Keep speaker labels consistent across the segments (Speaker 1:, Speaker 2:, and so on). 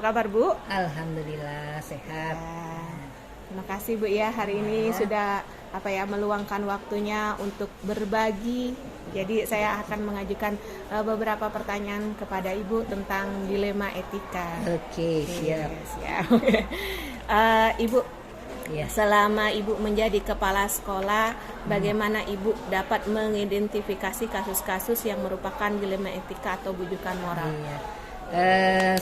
Speaker 1: kabar Bu?
Speaker 2: Alhamdulillah sehat.
Speaker 1: Terima kasih Bu ya, hari ini sudah meluangkan waktunya untuk berbagi. Jadi saya akan mengajukan beberapa pertanyaan kepada Ibu tentang dilema etika.
Speaker 2: Oke, siap.
Speaker 1: Siap. Ibu,
Speaker 2: Ya.
Speaker 1: selama Ibu menjadi kepala sekolah, bagaimana Ibu dapat mengidentifikasi kasus-kasus yang merupakan dilema etika atau bujukan moral?
Speaker 2: Iya.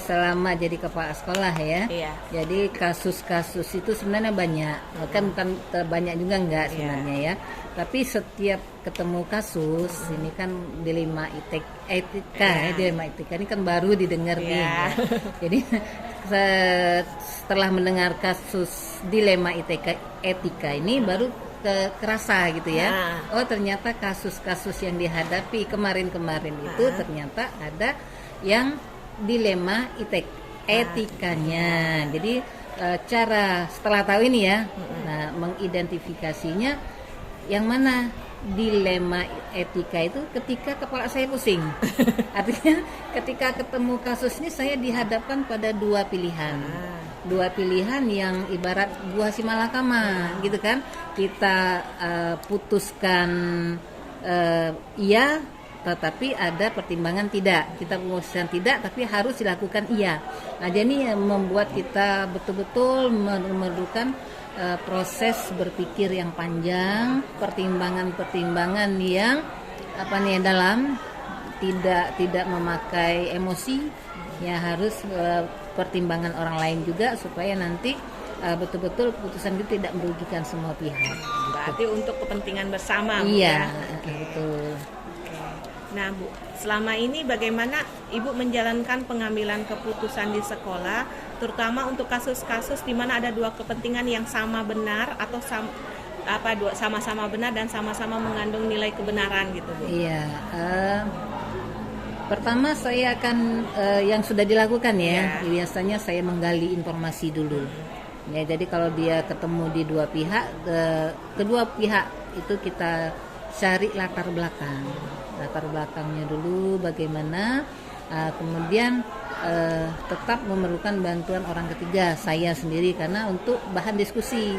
Speaker 2: Selama jadi kepala sekolah ya.
Speaker 1: Iya.
Speaker 2: Jadi kasus-kasus itu sebenarnya banyak. Bukan banyak juga enggak sebenarnya ya. Tapi setiap ketemu kasus ini kan dilema etika, dilema etika ini kan baru didengar nih. Ya. Jadi setelah mendengar kasus dilema etika ini baru kerasa gitu ya. Oh, ternyata kasus-kasus yang dihadapi kemarin-kemarin itu ternyata ada yang dilema etikanya. Jadi cara setelah tahu ini ya, nah mengidentifikasinya yang mana dilema etika itu ketika kepala saya pusing. Artinya ketika ketemu kasus ini saya dihadapkan pada dua pilihan. Dua pilihan yang ibarat buah si malakama gitu kan. Kita putuskan iya, tetapi ada pertimbangan tidak. Kita memutuskan tidak, tapi harus dilakukan iya. Nah, jadi membuat kita betul-betul memerlukan proses berpikir yang panjang, pertimbangan-pertimbangan yang dalam, tidak memakai emosi. Ya harus pertimbangan orang lain juga supaya nanti betul-betul keputusan itu tidak merugikan semua pihak.
Speaker 1: Berarti untuk kepentingan bersama.
Speaker 2: Iya,
Speaker 1: Bu, ya?
Speaker 2: betul.
Speaker 1: Nah Bu, selama ini bagaimana Ibu menjalankan pengambilan keputusan di sekolah, terutama untuk kasus-kasus di mana ada dua kepentingan yang sama benar atau sama-sama benar dan sama-sama mengandung nilai kebenaran gitu Bu?
Speaker 2: Iya, pertama saya akan yang sudah dilakukan ya, biasanya saya menggali informasi dulu. Ya, jadi kalau dia ketemu di dua pihak, kedua pihak itu kita cari latar belakangnya dulu bagaimana, kemudian tetap memerlukan bantuan orang ketiga, saya sendiri, karena untuk bahan diskusi.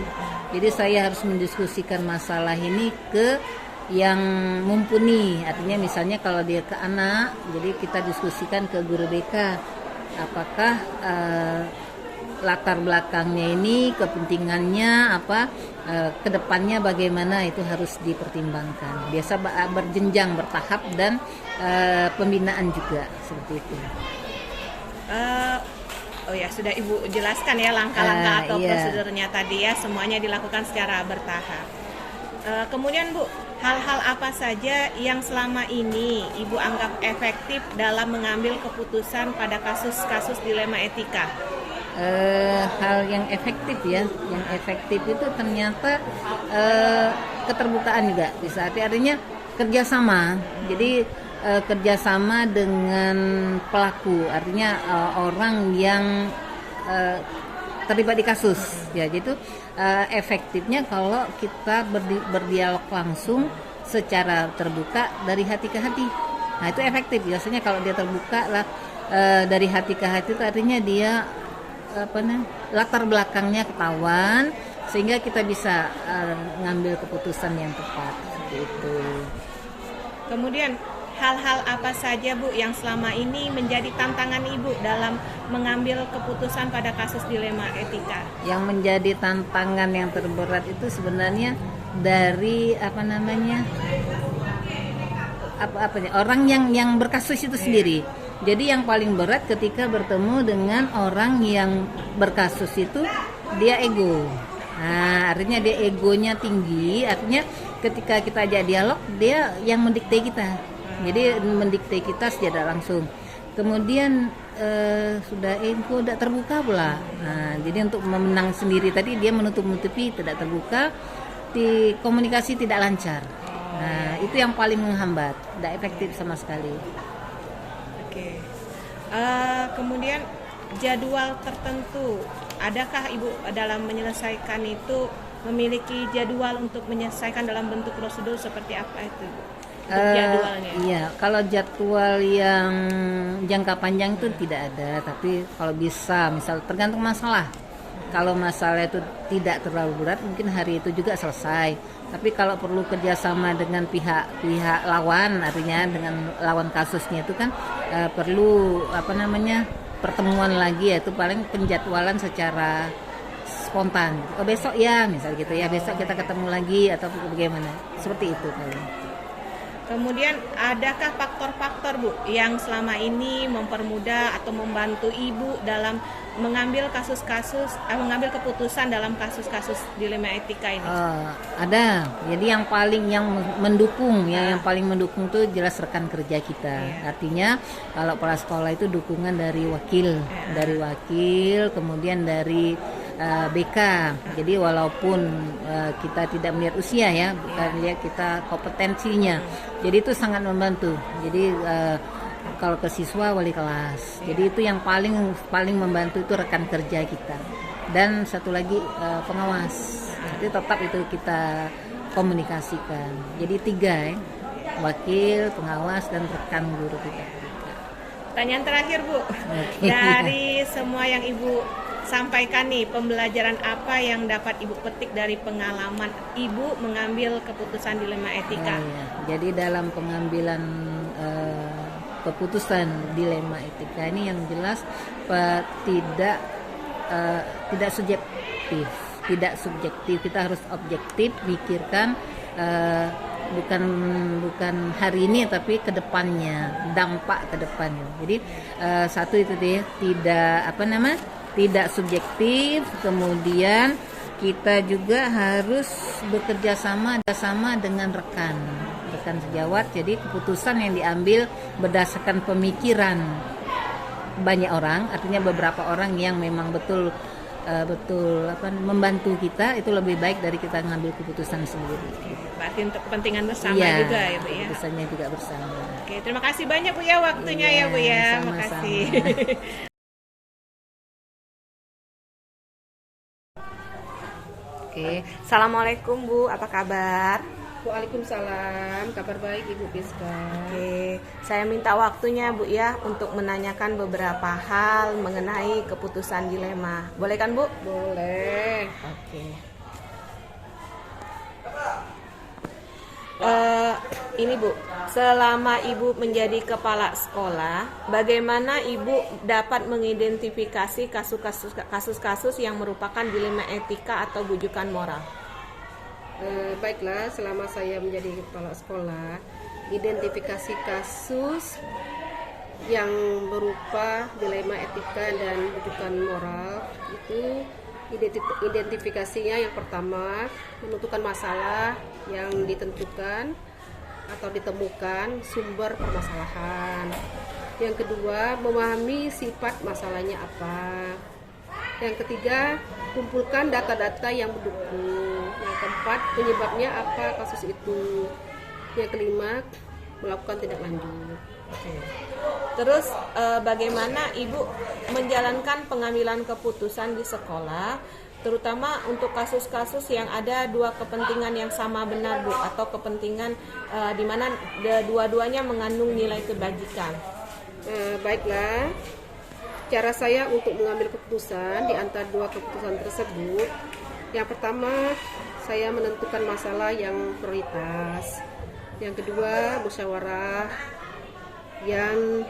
Speaker 2: Jadi saya harus mendiskusikan masalah ini ke yang mumpuni, artinya misalnya kalau dia ke anak, jadi kita diskusikan ke guru BK apakah latar belakangnya ini, kepentingannya apa, kedepannya bagaimana, itu harus dipertimbangkan. Biasa berjenjang, bertahap, dan pembinaan juga seperti itu.
Speaker 1: Oh ya, sudah Ibu jelaskan ya langkah-langkah atau prosedurnya tadi ya, semuanya dilakukan secara bertahap. Kemudian Bu, hal-hal apa saja yang selama ini Ibu anggap efektif dalam mengambil keputusan pada kasus-kasus dilema etika?
Speaker 2: Hal yang efektif ya, yang efektif itu ternyata keterbukaan juga bisa, artinya kerjasama. Jadi kerjasama dengan pelaku, artinya orang yang terlibat di kasus ya. Gitu efektifnya kalau kita berdialog langsung secara terbuka dari hati ke hati. Nah, itu efektif biasanya kalau dia terbuka lah, dari hati ke hati, itu artinya dia latar belakangnya ketahuan, sehingga kita bisa ngambil keputusan yang tepat seperti itu.
Speaker 1: Kemudian hal-hal apa saja Bu yang selama ini menjadi tantangan Ibu dalam mengambil keputusan pada kasus dilema etika?
Speaker 2: Yang menjadi tantangan yang terberat itu sebenarnya dari orang yang berkasus itu sendiri. Jadi yang paling berat ketika bertemu dengan orang yang berkasus itu, dia ego. Nah, artinya dia egonya tinggi, artinya ketika kita ajak dialog, dia yang mendikte kita. Jadi mendikte kita secara langsung. Kemudian sudah ego, tidak terbuka pula. Nah, jadi untuk memenang sendiri tadi dia menutup-nutupi, tidak terbuka, di komunikasi tidak lancar. Nah, itu yang paling menghambat, tidak efektif sama sekali.
Speaker 1: Oke. Kemudian jadwal tertentu, adakah Ibu dalam menyelesaikan itu memiliki jadwal untuk menyelesaikan dalam bentuk prosedur seperti apa itu? jadwalnya?
Speaker 2: Iya, kalau jadwal yang jangka panjang itu tidak ada, tapi kalau bisa, misal tergantung masalah. Kalau masalah itu tidak terlalu berat, mungkin hari itu juga selesai. Tapi kalau perlu kerjasama dengan pihak lawan, artinya dengan lawan kasusnya itu kan perlu pertemuan lagi, yaitu paling penjadwalan secara spontan. Oh besok ya, misal gitu ya, besok kita ketemu lagi atau bagaimana? Seperti itu paling.
Speaker 1: Kemudian adakah faktor-faktor Bu yang selama ini mempermudah atau membantu Ibu dalam mengambil mengambil keputusan dalam kasus-kasus dilema etika ini?
Speaker 2: Ada. Jadi yang paling mendukung yang paling mendukung tuh jelas rekan kerja kita. Artinya kalau kepala sekolah itu dukungan dari wakil, kemudian dari BK. Jadi walaupun kita tidak melihat usia ya, kita melihat kita kompetensinya. Jadi itu sangat membantu. Jadi kalau ke siswa wali kelas. Jadi itu yang paling membantu itu rekan kerja kita. Dan satu lagi pengawas. Jadi tetap itu kita komunikasikan. Jadi 3 ya. Wakil, pengawas dan rekan guru kita.
Speaker 1: Pertanyaan terakhir Bu. Dari semua yang Ibu sampaikan nih, pembelajaran apa yang dapat Ibu petik dari pengalaman Ibu mengambil keputusan dilema etika?
Speaker 2: Jadi dalam pengambilan keputusan dilema etika ini yang jelas tidak subjektif, kita harus objektif, pikirkan bukan hari ini tapi ke depannya, dampak ke depannya. Jadi satu itu deh, tidak subjektif, kemudian kita juga harus bekerja sama dengan rekan sejawat. Jadi keputusan yang diambil berdasarkan pemikiran banyak orang, artinya beberapa orang yang memang betul membantu kita, itu lebih baik dari kita ngambil keputusan sendiri.
Speaker 1: Berarti untuk kepentingan bersama juga ya Bu ya.
Speaker 2: Keputusannya juga bersama.
Speaker 1: Oke, terima kasih banyak Bu ya waktunya ya Bu ya. Terima kasih. Oke, Assalamualaikum Bu, apa kabar?
Speaker 3: Waalaikumsalam, kabar baik Ibu Piska.
Speaker 1: Oke, saya minta waktunya Bu ya untuk menanyakan beberapa hal mengenai keputusan dilema. Boleh kan Bu?
Speaker 3: Boleh.
Speaker 1: Oke. Ini Bu, selama Ibu menjadi kepala sekolah, bagaimana Ibu dapat mengidentifikasi kasus-kasus yang merupakan dilema etika atau bujukan moral?
Speaker 3: Baiklah, selama saya menjadi kepala sekolah, identifikasi kasus yang berupa dilema etika dan bujukan moral itu identifikasinya yang pertama menentukan masalah yang ditentukan atau ditemukan sumber permasalahan. Yang kedua, memahami sifat masalahnya apa. Yang ketiga, kumpulkan data-data yang mendukung. Yang keempat, penyebabnya apa kasus itu. Yang kelima, melakukan tindak lanjut.
Speaker 1: Terus bagaimana Ibu menjalankan pengambilan keputusan di sekolah, terutama untuk kasus-kasus yang ada dua kepentingan yang sama benar Bu, atau kepentingan di mana dua-duanya mengandung nilai kebajikan?
Speaker 3: Baiklah, cara saya untuk mengambil keputusan di antara dua keputusan tersebut, yang pertama saya menentukan masalah yang prioritas, yang kedua musyawarah yang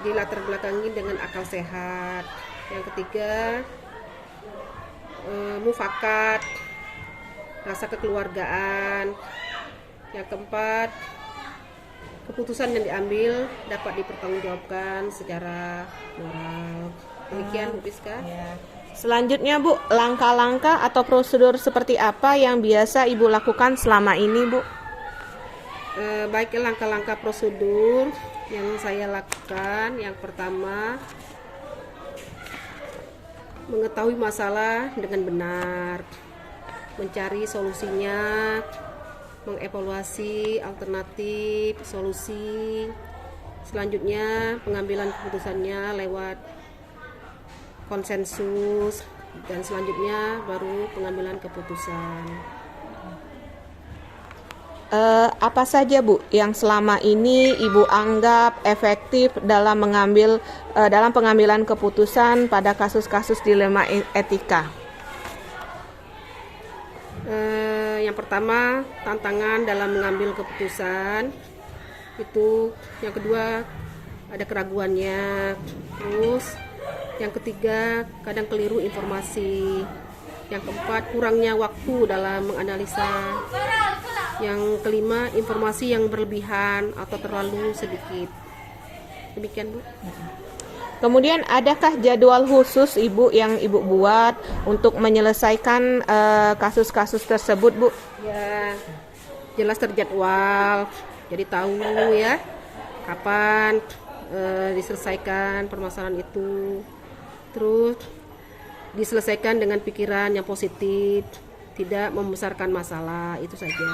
Speaker 3: dilatar belakangi dengan akal sehat, yang ketiga mufakat, rasa kekeluargaan, yang keempat keputusan yang diambil dapat dipertanggungjawabkan secara moral. Demikian Bu Piska.
Speaker 1: Selanjutnya Bu, langkah-langkah atau prosedur seperti apa yang biasa Ibu lakukan selama ini Bu?
Speaker 3: Baiklah, langkah-langkah prosedur yang saya lakukan, yang pertama mengetahui masalah dengan benar, mencari solusinya, mengevaluasi alternatif solusi, selanjutnya pengambilan keputusannya lewat konsensus, dan selanjutnya baru pengambilan keputusan.
Speaker 1: apa saja Bu yang selama ini Ibu anggap efektif dalam pengambilan keputusan pada kasus-kasus dilema etika?
Speaker 3: Yang pertama, tantangan dalam mengambil keputusan itu. Yang kedua, ada keraguannya. Terus yang ketiga, kadang keliru informasi. Yang keempat, kurangnya waktu dalam menganalisa. Yang kelima, informasi yang berlebihan atau terlalu sedikit. Demikian, Bu.
Speaker 1: Kemudian adakah jadwal khusus Ibu yang Ibu buat untuk menyelesaikan kasus-kasus tersebut, Bu?
Speaker 3: Ya, jelas terjadwal. Jadi tahu ya kapan diselesaikan permasalahan itu. Terus diselesaikan dengan pikiran yang positif, tidak membesarkan masalah, itu saja.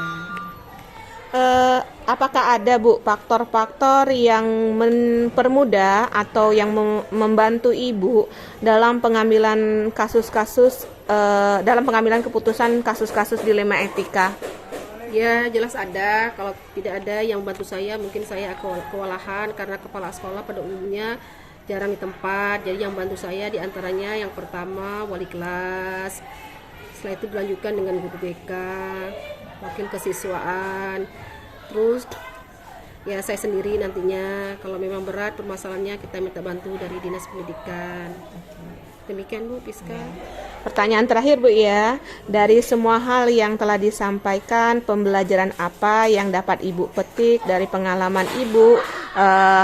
Speaker 1: Apakah ada Bu faktor-faktor yang mempermudah atau yang membantu Ibu dalam pengambilan keputusan kasus-kasus dilema etika?
Speaker 3: Ya, jelas ada. Kalau tidak ada yang membantu saya, mungkin saya kewalahan karena kepala sekolah pada umumnya jarang di tempat. Jadi yang bantu saya diantaranya yang pertama wali kelas, setelah itu dilanjutkan dengan guru BK, wakil kesiswaan, terus ya saya sendiri nantinya. Kalau memang berat permasalahannya kita minta bantu dari dinas pendidikan. Demikian Bu Piska.
Speaker 1: Pertanyaan terakhir Bu ya, dari semua hal yang telah disampaikan, pembelajaran apa yang dapat Ibu petik dari pengalaman Ibu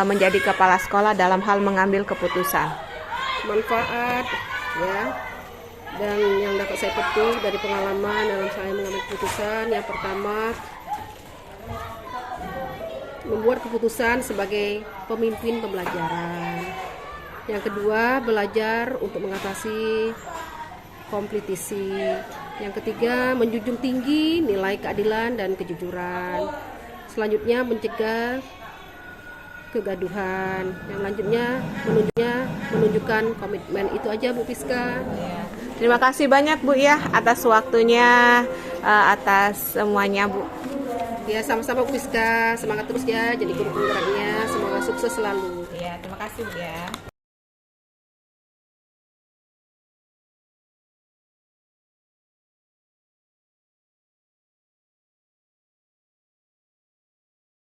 Speaker 1: menjadi kepala sekolah dalam hal mengambil keputusan?
Speaker 3: Manfaat ya, dan yang dapat saya petik dari pengalaman dalam saya mengambil keputusan, yang pertama, membuat keputusan sebagai pemimpin pembelajaran. Yang kedua, belajar untuk mengatasi kompetisi. Yang ketiga, menjunjung tinggi nilai keadilan dan kejujuran. Selanjutnya, mencegah kegaduhan. Yang lanjutnya, menunjukkan komitmen. Itu aja Bu Piska.
Speaker 1: Terima kasih banyak Bu ya atas waktunya, atas semuanya Bu.
Speaker 3: Ya, sama-sama Bu Piska. Semangat terus ya jadi guru penggeraknya. Semoga sukses selalu.
Speaker 1: Ya, terima kasih Bu ya.